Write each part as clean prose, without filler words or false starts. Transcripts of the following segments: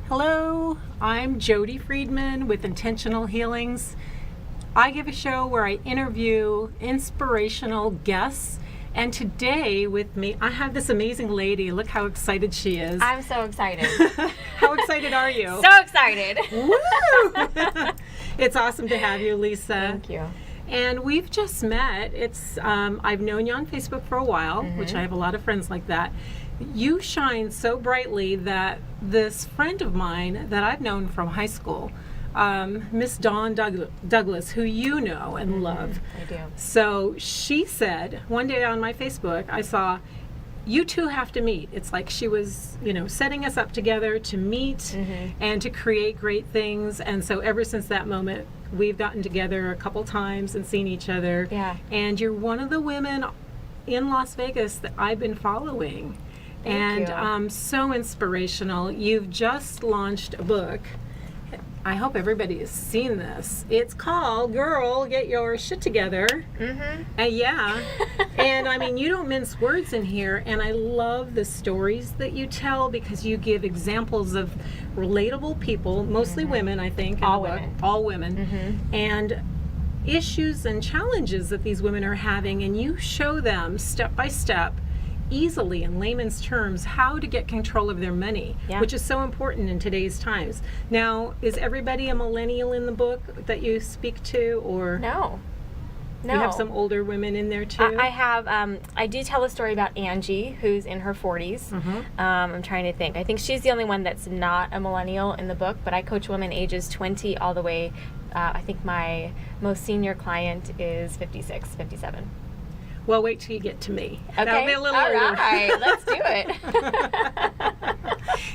Hello, I'm Jodi Friedman with Intentional Healings. I give a show where I interview inspirational guests, and today with me, I have this amazing lady. Look how excited she is. I'm so excited. How excited are you? So excited. Woo! It's awesome to have you, Lisa. Thank you. And we've just met. I've known you on Facebook for a while, which I have a lot of friends like that. You shine so brightly that this friend of mine that I've known from high school, Miss Dawn Douglas, who you know and love. I do. So she said, one day on my Facebook, I saw, you two have to meet. It's like she was, setting us up together to meet and to create great things. And so ever since that moment, we've gotten together a couple times and seen each other. Yeah. And you're one of the women in Las Vegas that I've been following. Thank you. So inspirational. You've just launched a book. I hope everybody has seen this. It's called Girl, Get Your Shit Together. Yeah. And I mean, you don't mince words in here. And I love the stories that you tell because you give examples of relatable people, mostly women, I think. All women. All women. And issues and challenges that these women are having. And you show them step by step, easily in layman's terms, how to get control of their money, which is so important in today's times. Now, is everybody a millennial in the book that you speak to, or No. you have some older women in there too? I have. I do tell a story about Angie, who's in her 40s. I'm trying to think. I think she's the only one that's not a millennial in the book, but I coach women ages 20 all the way. I think my most senior client is 56, 57. Well, wait till you get to me. Okay. That'll be a little all older. right. Let's do it.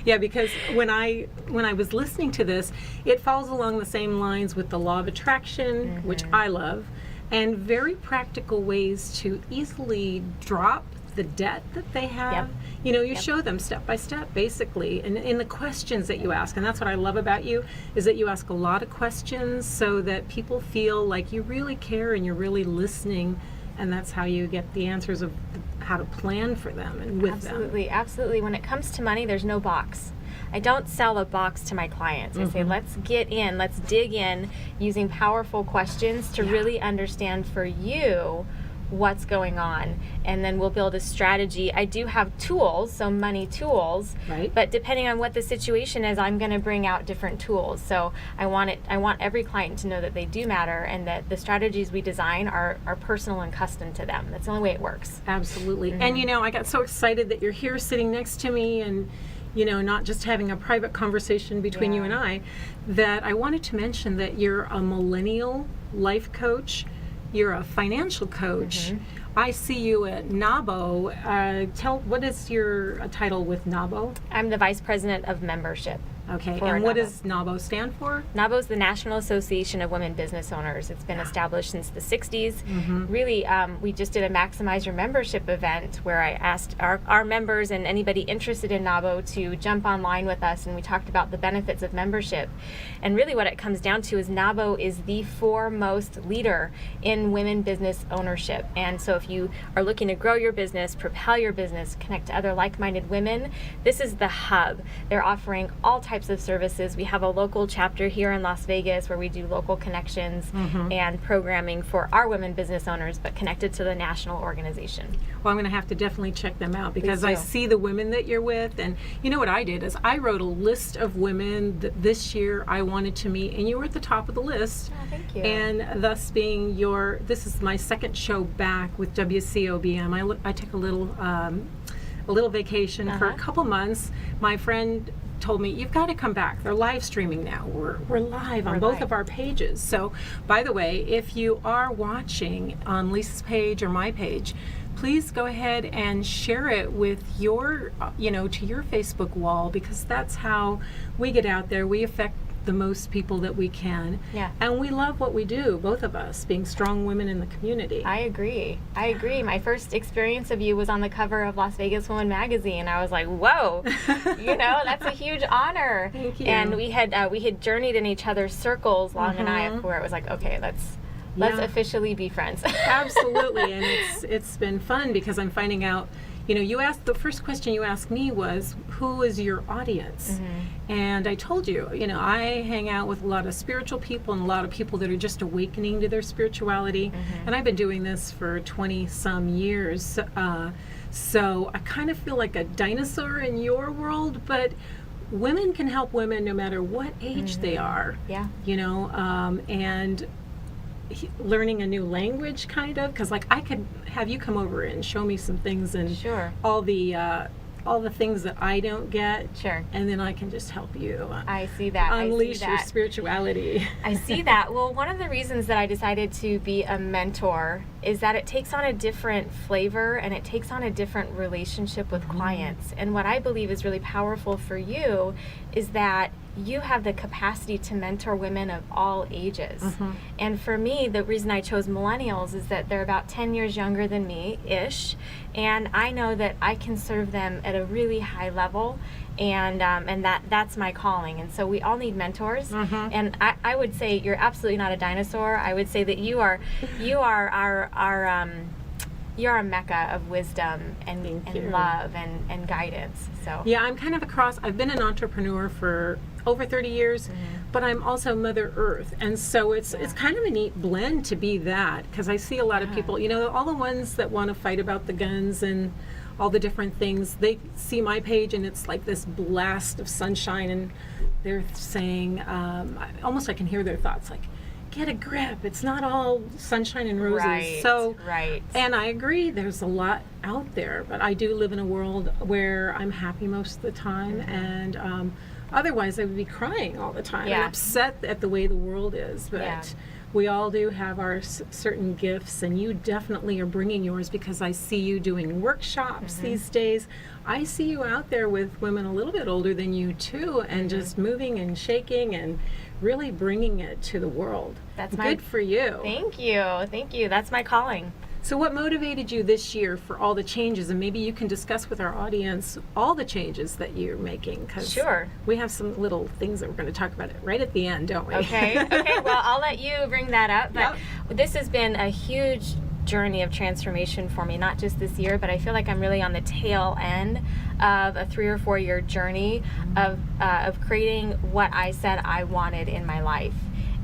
Yeah, because when I was listening to this, it falls along the same lines with the law of attraction, which I love, and very practical ways to easily drop the debt that they have. You show them step by step, basically, and in the questions that you ask. And that's what I love about you, is that you ask a lot of questions so that people feel like you really care and you're really listening. And that's how you get the answers of how to plan for them and with them. Absolutely. When it comes to money, there's no box. I don't sell a box to my clients. I say, let's get in, let's dig in using powerful questions to really understand for you what's going on, and then we'll build a strategy. I do have tools, so money tools, but depending on what the situation is, I'm going to bring out different tools. So I want every client to know that they do matter and that the strategies we design are personal and custom to them. That's the only way it works. Absolutely. And I got so excited that you're here sitting next to me and not just having a private conversation between you and I, that I wanted to mention that you're a millennial life coach. You're a financial coach. I see you at NABO. What is your title with NABO? I'm the Vice President of Membership. Okay, and what does NABO stand for? NABO is the National Association of Women Business Owners. It's been established since the 60s. Really, we just did a Maximize Your Membership event where I asked our members and anybody interested in NABO to jump online with us, and we talked about the benefits of membership. And really what it comes down to is NABO is the foremost leader in women business ownership. And so if you are looking to grow your business, propel your business, connect to other like-minded women, this is the hub. They're offering all types of services. We have a local chapter here in Las Vegas where we do local connections and programming for our women business owners, but connected to the national organization. Well, I'm going to have to definitely check them out because I see the women that you're with, and what I did is I wrote a list of women that this year I wanted to meet, and you were at the top of the list. Oh, thank you. And thus being this is my second show back with WCOBM. I took a little vacation for a couple months. My friend told me, you've got to come back. They're live streaming now. We're live on both of our pages. So, by the way, if you are watching on Lisa's page or my page, please go ahead and share it with your, to your Facebook wall, because that's how we get out there. We affect the most people that we can. And we love what we do, both of us, being strong women in the community. I agree. My first experience of you was on the cover of Las Vegas Woman magazine. I was like, whoa, that's a huge honor. Thank you. And we had journeyed in each other's circles long enough where it was like, okay, let's officially be friends. Absolutely. And it's been fun because I'm finding out you know, the first question you asked me was, who is your audience? And I told you, you know, I hang out with a lot of spiritual people and a lot of people that are just awakening to their spirituality. And I've been doing this for 20 some years. So I kind of feel like a dinosaur in your world, but women can help women no matter what age they are. Yeah. You know, and learning a new language, kind of, because like I could have you come over and show me some things and Sure. all the things that I don't get. Sure. And then I can just help you I see that. unleash I see your that. spirituality. I see that. Well, one of the reasons that I decided to be a mentor is that it takes on a different flavor and it takes on a different relationship with clients. And what I believe is really powerful for you is that you have the capacity to mentor women of all ages. And for me, the reason I chose millennials is that they're about 10 years younger than me-ish, and I know that I can serve them at a really high level, and that's my calling. And so we all need mentors. And I would say you're absolutely not a dinosaur. I would say that you are you're a mecca of wisdom and love and guidance. So Yeah, I'm kind of I've been an entrepreneur for over 30 years, but I'm also Mother Earth. And so it's kind of a neat blend to be that, because I see a lot of people, you know, all the ones that want to fight about the guns and all the different things, they see my page and it's like this blast of sunshine, and they're saying, almost I can hear their thoughts like, get a grip, it's not all sunshine and roses. And I agree, there's a lot out there, but I do live in a world where I'm happy most of the time, and otherwise I would be crying all the time and upset at the way the world is. But we all do have our certain gifts, and you definitely are bringing yours, because I see you doing workshops these days. I see you out there with women a little bit older than you too, and just moving and shaking and really bringing it to the world. That's good for you. Thank you. That's my calling. So what motivated you this year for all the changes? And maybe you can discuss with our audience all the changes that you're making. Sure. We have some little things that we're going to talk about right at the end, don't we? Okay. Well, I'll let you bring that up. But this has been a huge journey of transformation for me, not just this year, but I feel like I'm really on the tail end of a 3 or 4 year journey of creating what I said I wanted in my life.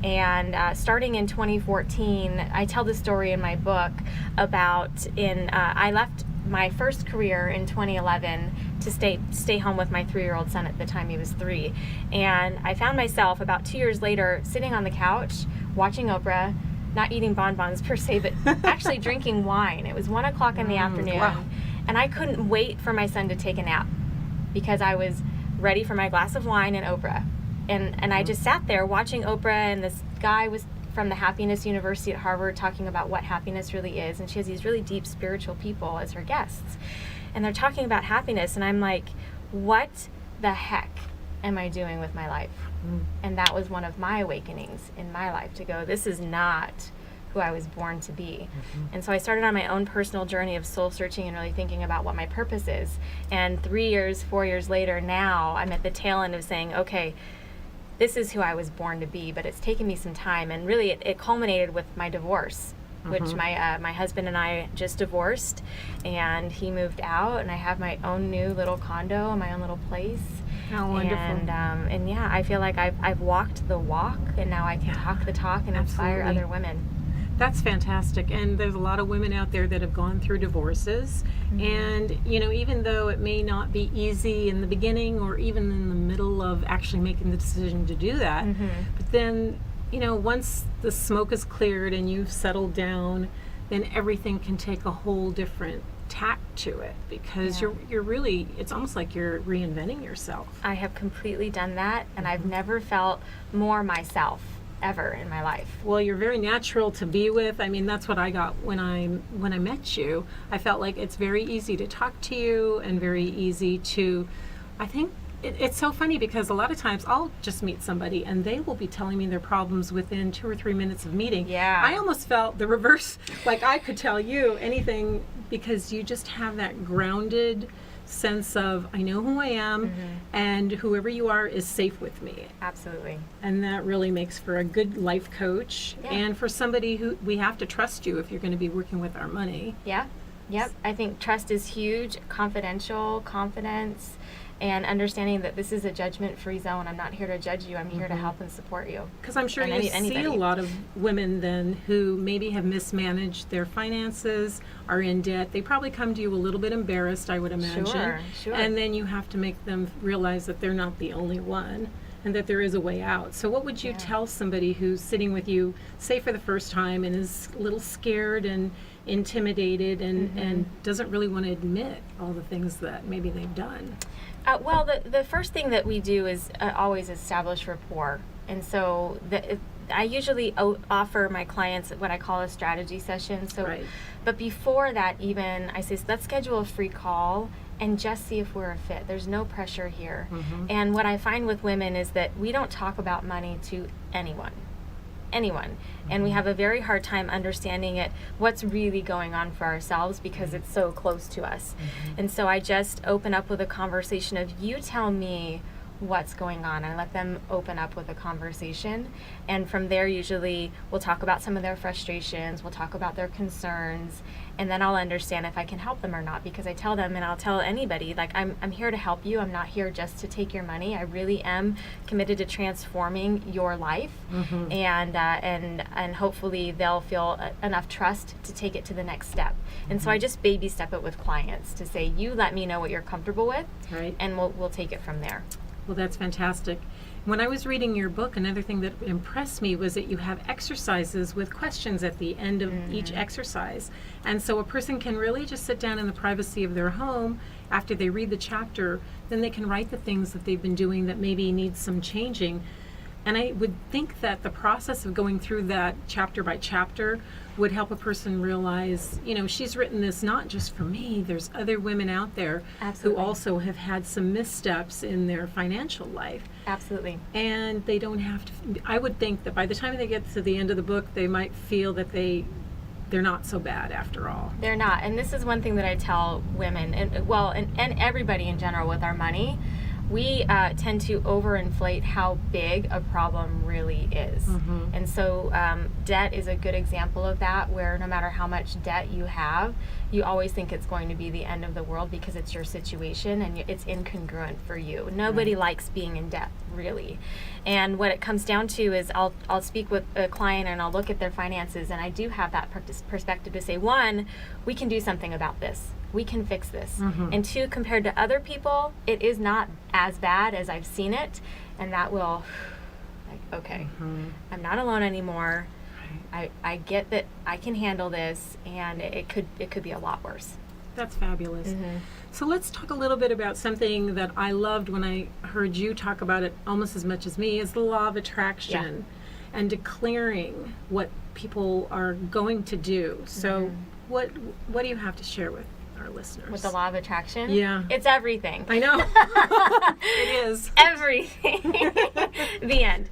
And starting in 2014, I tell the story in my book about I left my first career in 2011 to stay home with my 3-year-old son. At the time he was 3, and I found myself about 2 years later sitting on the couch watching Oprah, not eating bonbons per se, but actually drinking wine. It was 1 o'clock in the afternoon, and I couldn't wait for my son to take a nap because I was ready for my glass of wine and Oprah. And I just sat there watching Oprah, and this guy was from the Happiness University at Harvard talking about what happiness really is, and she has these really deep spiritual people as her guests, and they're talking about happiness, and I'm like, what the heck am I doing with my life? And that was one of my awakenings in my life, to go, this is not who I was born to be. And so I started on my own personal journey of soul searching and really thinking about what my purpose is. And 3 years, 4 years later, now I'm at the tail end of saying, okay, this is who I was born to be, but it's taken me some time. And really it culminated with my divorce, which my husband and I just divorced, and he moved out, and I have my own new little condo and my own little place. How wonderful. And yeah, I feel like I've walked the walk, and now I can talk the talk and inspire other women. That's fantastic. And there's a lot of women out there that have gone through divorces. And, you know, even though it may not be easy in the beginning or even in the middle of actually making the decision to do that, but then, you know, once the smoke is cleared and you've settled down, then everything can take a whole different tack to it, because you're really, it's almost like you're reinventing yourself. I have completely done that, and I've never felt more myself ever in my life. Well, you're very natural to be with. I mean, that's what I got when I met you. I felt like it's very easy to talk to you, and very easy to, I think it's so funny, because a lot of times I'll just meet somebody and they will be telling me their problems within 2 or 3 minutes of meeting. Yeah. I almost felt the reverse, like I could tell you anything, because you just have that grounded sense of, I know who I am, and whoever you are is safe with me. Absolutely. And that really makes for a good life coach, and for somebody who, we have to trust you if you're going to be working with our money. Yeah. Yep. I think trust is huge, confidential, confidence, and understanding that this is a judgment-free zone. I'm not here to judge you. I'm here to help and support you. Because I'm sure And you see anybody. a lot of women then who maybe have mismanaged their finances, are in debt. They probably come to you a little bit embarrassed, I would imagine. Sure. And then you have to make them realize that they're not the only one and that there is a way out. So what would you tell somebody who's sitting with you, say for the first time, and is a little scared and intimidated and doesn't really want to admit all the things that maybe they've done? Well, the first thing that we do is always establish rapport. And so I usually offer my clients what I call a strategy session. So, But before that even, I say, let's schedule a free call and just see if we're a fit. There's no pressure here. And what I find with women is that we don't talk about money to anyone. And we have a very hard time understanding what's really going on for ourselves because it's so close to us. And so I just open up with a conversation of, you tell me what's going on. I let them open up with a conversation, and from there usually we'll talk about some of their frustrations, we'll talk about their concerns, and then I'll understand if I can help them or not, because I tell them, and I'll tell anybody, like, I'm here to help you. I'm not here just to take your money. I really am committed to transforming your life, and hopefully they'll feel enough trust to take it to the next step. And so I just baby step it with clients to say, you let me know what you're comfortable with, and we'll take it from there. Well, that's fantastic. When I was reading your book, another thing that impressed me was that you have exercises with questions at the end of each exercise. And so a person can really just sit down in the privacy of their home after they read the chapter, then they can write the things that they've been doing that maybe need some changing. And I would think that the process of going through that chapter by chapter would help a person realize, she's written this not just for me. There's other women out there who also have had some missteps in their financial life. Absolutely. And they don't have to, I would think that by the time they get to the end of the book, they might feel that they're not so bad after all. They're not. And this is one thing that I tell women, and everybody in general with our money. We tend to overinflate how big a problem really is. And so debt is a good example of that, where no matter how much debt you have, you always think it's going to be the end of the world because it's your situation and it's incongruent for you. Nobody likes being in debt, really. And what it comes down to is I'll speak with a client and I'll look at their finances, and I do have that perspective to say, one, we can do something about this. We can fix this. And two, compared to other people, it is not as bad as I've seen it, and that will, okay, I'm not alone anymore. I get that I can handle this, and it could be a lot worse. That's fabulous. So let's talk a little bit about something that I loved when I heard you talk about it almost as much as me, is the law of attraction and declaring what people are going to do. So what do you have to share with our listeners? With the law of attraction? Yeah. It's everything. I know. It is. Everything. The end.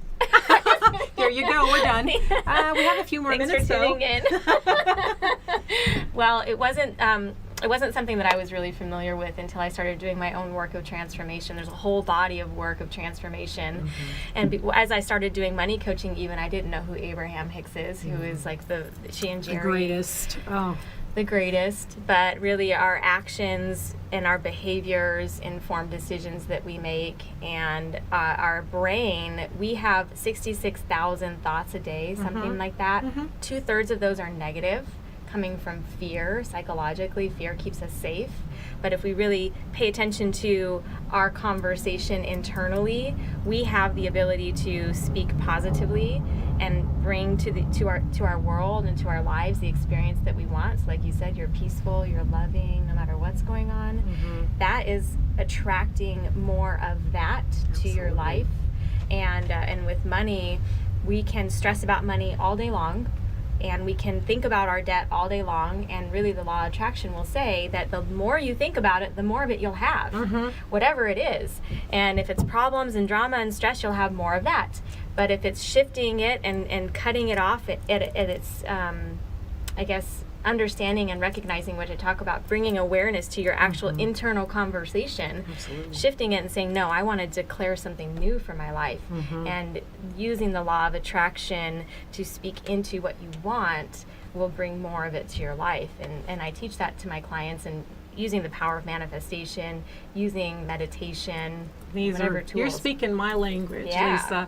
There you go. We're done. We have a few more minutes. Thanks for tuning in. Well, it wasn't something that I was really familiar with until I started doing my own work of transformation. There's a whole body of work of transformation. And as I started doing money coaching, even, I didn't know who Abraham Hicks is, who is like she and Jerry. The greatest. Oh. The greatest, but really our actions and our behaviors inform decisions that we make, and our brain, we have 66,000 thoughts a day, something like that. 2/3 of those are negative, coming from fear. Psychologically, fear keeps us safe. But if we really pay attention to our conversation internally, we have the ability to speak positively and bring to our world and to our lives the experience that we want. So like you said, you're peaceful, you're loving, no matter what's going on. That is attracting more of that to your life. And with money, we can stress about money all day long, and we can think about our debt all day long, and really the law of attraction will say that the more you think about it, the more of it you'll have, whatever it is. And if it's problems and drama and stress, you'll have more of that. But if it's shifting it and cutting it off at its, I guess, understanding and recognizing what to talk about, bringing awareness to your actual internal conversation, shifting it and saying, no, I want to declare something new for my life, and using the law of attraction to speak into what you want will bring more of it to your life. And I teach that to my clients, and using the power of manifestation, using meditation, whatever tools. You're speaking my language, Yeah. Lisa.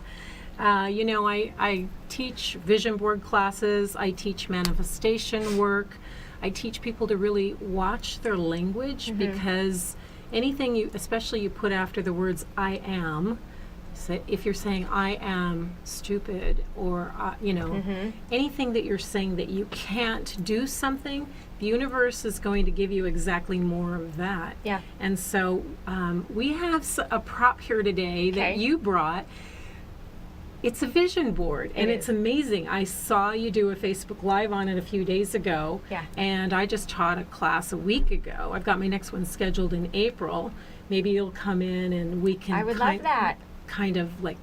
I teach vision board classes. I teach manifestation work. I teach people to really watch their language, because anything especially you put after the words "I am," so if you're saying "I am stupid," or anything that you're saying that you can't do something, the universe is going to give you exactly more of that. Yeah. And so we have a prop here today that you brought. It's a vision board, and it's amazing. I saw you do a Facebook Live on it a few days ago, and I just taught a class a week ago. I've got my next one scheduled in April. Maybe you'll come in and we can love that. Kind of like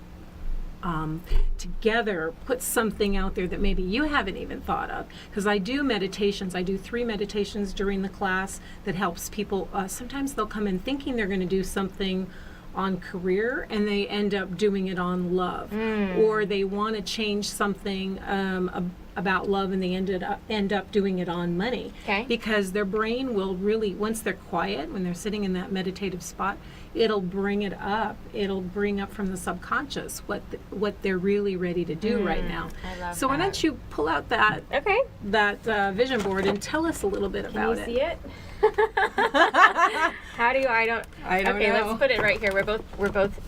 together put something out there that maybe you haven't even thought of. Because I do meditations. I do 3 meditations during the class that helps people. Sometimes they'll come in thinking they're going to do something on career, and they end up doing it on love, or they want to change something about love, and they end up doing it on money, because their brain will really, once they're quiet, when they're sitting in that meditative spot, it'll bring it up. It'll bring up from the subconscious what they're really ready to do right now. I love so that. why don't you pull out that vision board and tell us a little bit about it. Can you see it? How do I don't know. Let's put it right here. We're both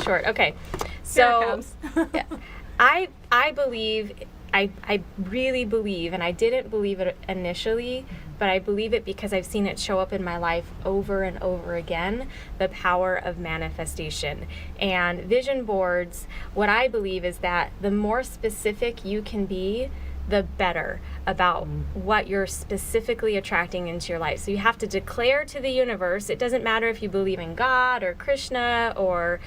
short. Okay. Here So it comes. I believe, I really believe, and I didn't believe it initially, but I believe it because I've seen it show up in my life over and over again, the power of manifestation. And vision boards, what I believe is that the more specific you can be, the better about what you're specifically attracting into your life. So you have to declare to the universe. It doesn't matter if you believe in God or Krishna or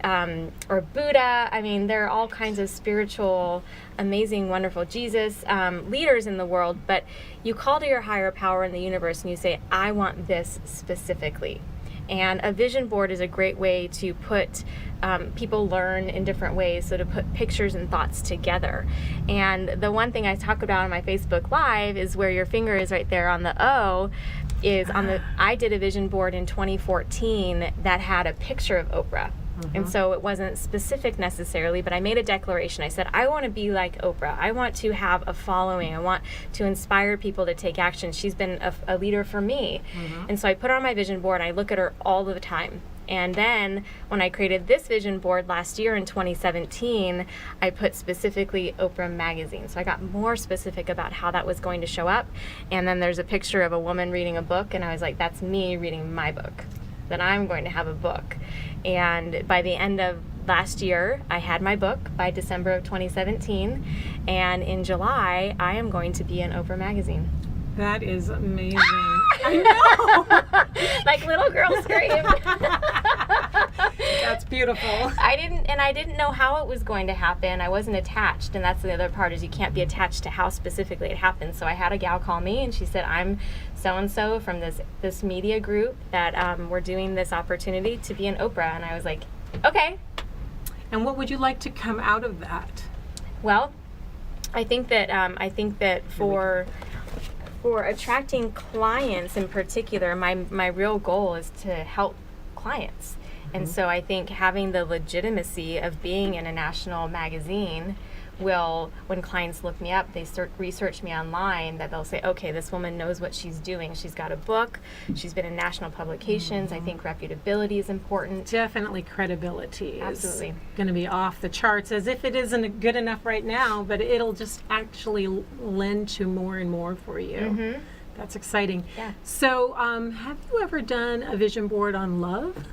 Buddha. I mean, there are all kinds of spiritual, amazing, wonderful Jesus leaders in the world, but you call to your higher power in the universe and you say, I want this specifically. And a vision board is a great way to put, people learn in different ways, so to put pictures and thoughts together. And the one thing I talk about on my Facebook Live is where your finger is right there on the O, is on the, I did a vision board in 2014 that had a picture of Oprah. And so it wasn't specific necessarily, but I made a declaration. I said, I want to be like Oprah. I want to have a following. I want to inspire people to take action. She's been a leader for me. And so I put her on my vision board, and I look at her all the time. And then when I created this vision board last year in 2017, I put specifically Oprah Magazine. So I got more specific about how that was going to show up. And then there's a picture of a woman reading a book, and I was like, that's me reading my book. That I'm going to have a book. And by the end of last year, I had my book by December of 2017. And in July, I am going to be in Oprah Magazine. That is amazing. I know. Like little girl scream. That's beautiful. I didn't know how it was going to happen. I wasn't attached, and that's the other part, is you can't be attached to how specifically it happens. So I had a gal call me, and she said, I'm so-and-so from this media group that we're doing this opportunity to be in Oprah. And I was like, okay. And what would you like to come out of that? Well, I think that for attracting clients in particular, my real goal is to help clients. And so I think having the legitimacy of being in a national magazine will, when clients look me up, they research me online, that they'll say, okay, this woman knows what she's doing. She's got a book. She's been in national publications. I think reputability is important. Definitely credibility Absolutely. is going to be off the charts, as if it isn't good enough right now, but it'll just actually lend to more and more for you. That's exciting. Yeah. So have you ever done a vision board on love?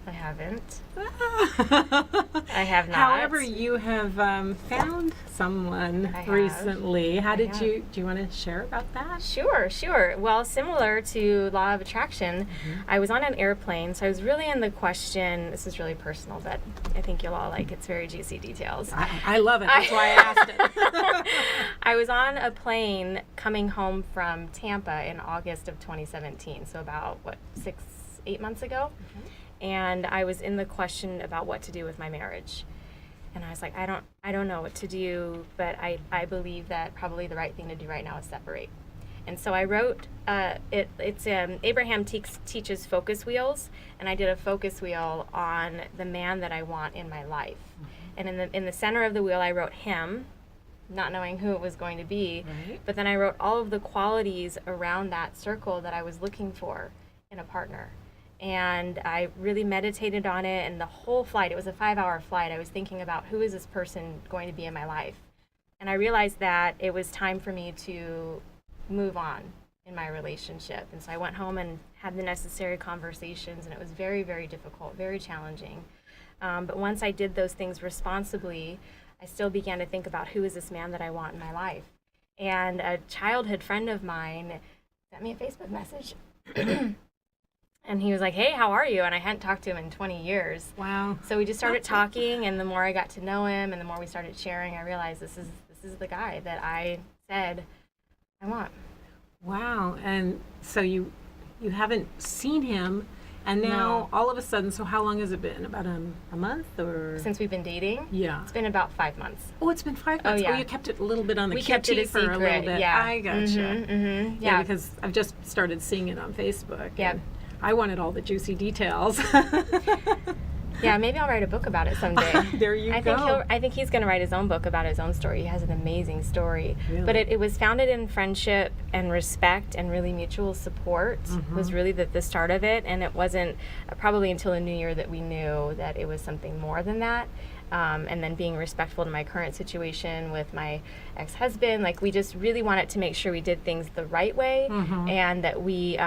I haven't. I have not. However, you have found someone recently. How did you, do you want to share about that? Sure. Well, similar to Law of Attraction, I was on an airplane, so I was really in the question, this is really personal, but I think you'll all like it's very juicy details. I love it. That's why I asked it. I was on a plane coming home from Tampa in August of 2017, so about, 6-8 months ago. And I was in the question about what to do with my marriage. And I was like, I don't know what to do, but I believe that probably the right thing to do right now is separate. And so I wrote, Abraham teaches focus wheels, and I did a focus wheel on the man that I want in my life. And in the center of the wheel, I wrote him, not knowing who it was going to be. Right. But then I wrote all of the qualities around that circle that I was looking for in a partner. And I really meditated on it, and the whole flight, it was a 5-hour flight, I was thinking about who is this person going to be in my life. And I realized that it was time for me to move on in my relationship. And so I went home and had the necessary conversations, and it was very, very difficult, very challenging. But once I did those things responsibly, I still began to think about who is this man that I want in my life. And a childhood friend of mine sent me a Facebook message. And he was like, hey, how are you? And I hadn't talked to him in 20 years. Wow. So we just started talking, and the more I got to know him and the more we started sharing, I realized this is the guy that I said I want. Wow. And so you haven't seen him, and now all of a sudden, so how long has it been? About a month or? Since we've been dating? Yeah. It's been about 5 months. Oh, it's been 5 months. Oh, yeah. You kept it a little bit on the We kept it a for a little secret, bit. yeah. I gotcha. Yeah. Because I've just started seeing it on Facebook. Yeah. And I wanted all the juicy details. Yeah, maybe I'll write a book about it someday. There you go. I think he's going to write his own book about his own story. He has an amazing story. Really? But it was founded in friendship and respect and really mutual support was really the start of it. And it wasn't probably until the new year that we knew that it was something more than that. And then being respectful to my current situation with my ex-husband, like we just really wanted to make sure we did things the right way, and that we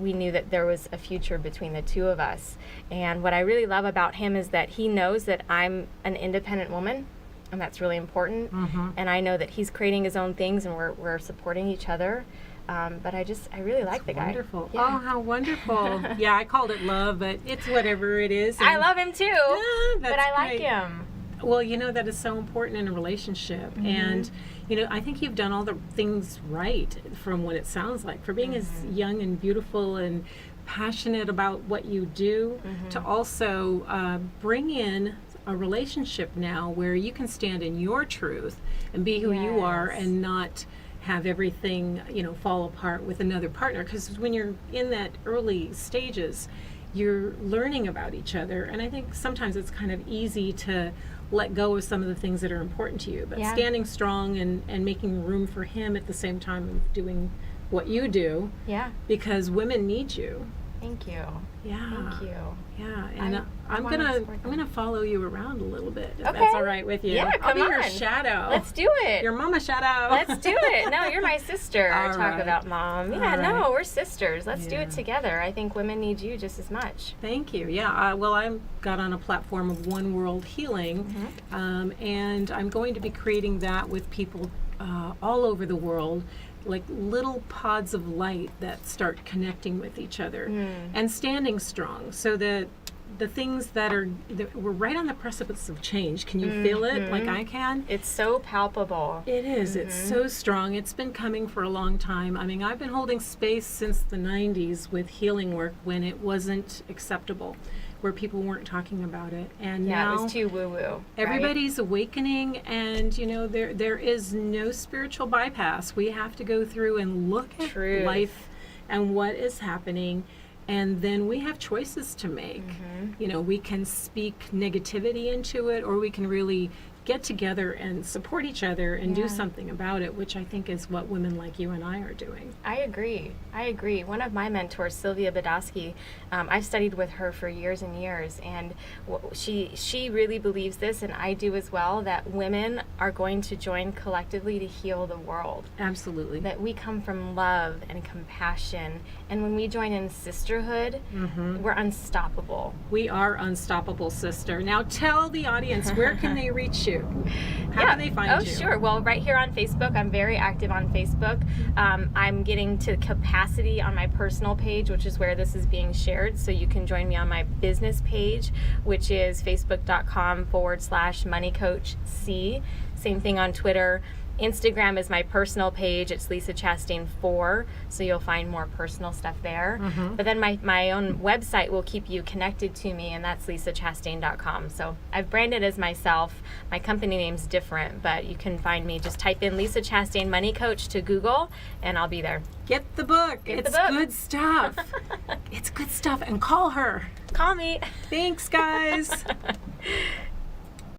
knew that there was a future between the two of us. And what I really love about him is that he knows that I'm an independent woman, and that's really important. And I know that he's creating his own things, and we're supporting each other. But I really like the guy. Wonderful. Yeah. Oh, how wonderful. Yeah, I called it love, but it's whatever it is. I love him too, Yeah, but I like great. him. Well, that is so important in a relationship. And, I think you've done all the things right from what it sounds like. For being as young and beautiful and passionate about what you do, to also bring in a relationship now where you can stand in your truth and be who you are and not have everything, fall apart with another partner. Because when you're in that early stages, you're learning about each other. And I think sometimes it's kind of easy to let go of some of the things that are important to you. But standing strong and making room for him at the same time of doing what you do. Yeah. Because women need you. Thank you. Yeah. Thank you. Yeah, and I'm gonna follow you around a little bit, if Okay. that's all right with you. Yeah, I'll be come your on. shadow. Let's do it. Your mama shadow. Let's do it. No, you're my sister. All Talk right. about mom. Yeah, All right. no, we're sisters. Let's do it together. I think women need you just as much. Thank you. Yeah. Well, I got on a platform of One World Healing, and I'm going to be creating that with people all over the world, like little pods of light that start connecting with each other and standing strong, so that the things that we're right on the precipice of change. Can you feel it like I can? It's so palpable. It is. It's so strong. It's been coming for a long time. I mean, I've been holding space since the 90s with healing work when it wasn't acceptable, where people weren't talking about it. And now it was too woo-woo. everybody's awakening, and there is no spiritual bypass. We have to go through and look at life and what is happening, and then we have choices to make. We can speak negativity into it, or we can really get together and support each other and do Yeah. something about it, which I think is what women like you and I are doing. I agree. One of my mentors, Sylvia Badowski, I've studied with her for years and years, and she really believes this, and I do as well, that women are going to join collectively to heal the world. Absolutely. That we come from love and compassion, and when we join in sisterhood, we're unstoppable. We are unstoppable, sister. Now tell the audience, where can they reach you? How can they find you? Oh, sure. Well, right here on Facebook. I'm very active on Facebook. I'm getting to capacity on my personal page, which is where this is being shared. So you can join me on my business page, which is facebook.com/moneycoachc. Same thing on Twitter. Instagram is my personal page. It's Lisa Chastain 4, so you'll find more personal stuff there. But then my own website will keep you connected to me, and that's lisachastain.com. So I've branded as myself. My company name's different, but you can find me. Just type in Lisa Chastain Money Coach to Google, and I'll be there. Get the book. It's good stuff. It's good stuff. And call her. Call me. Thanks, guys.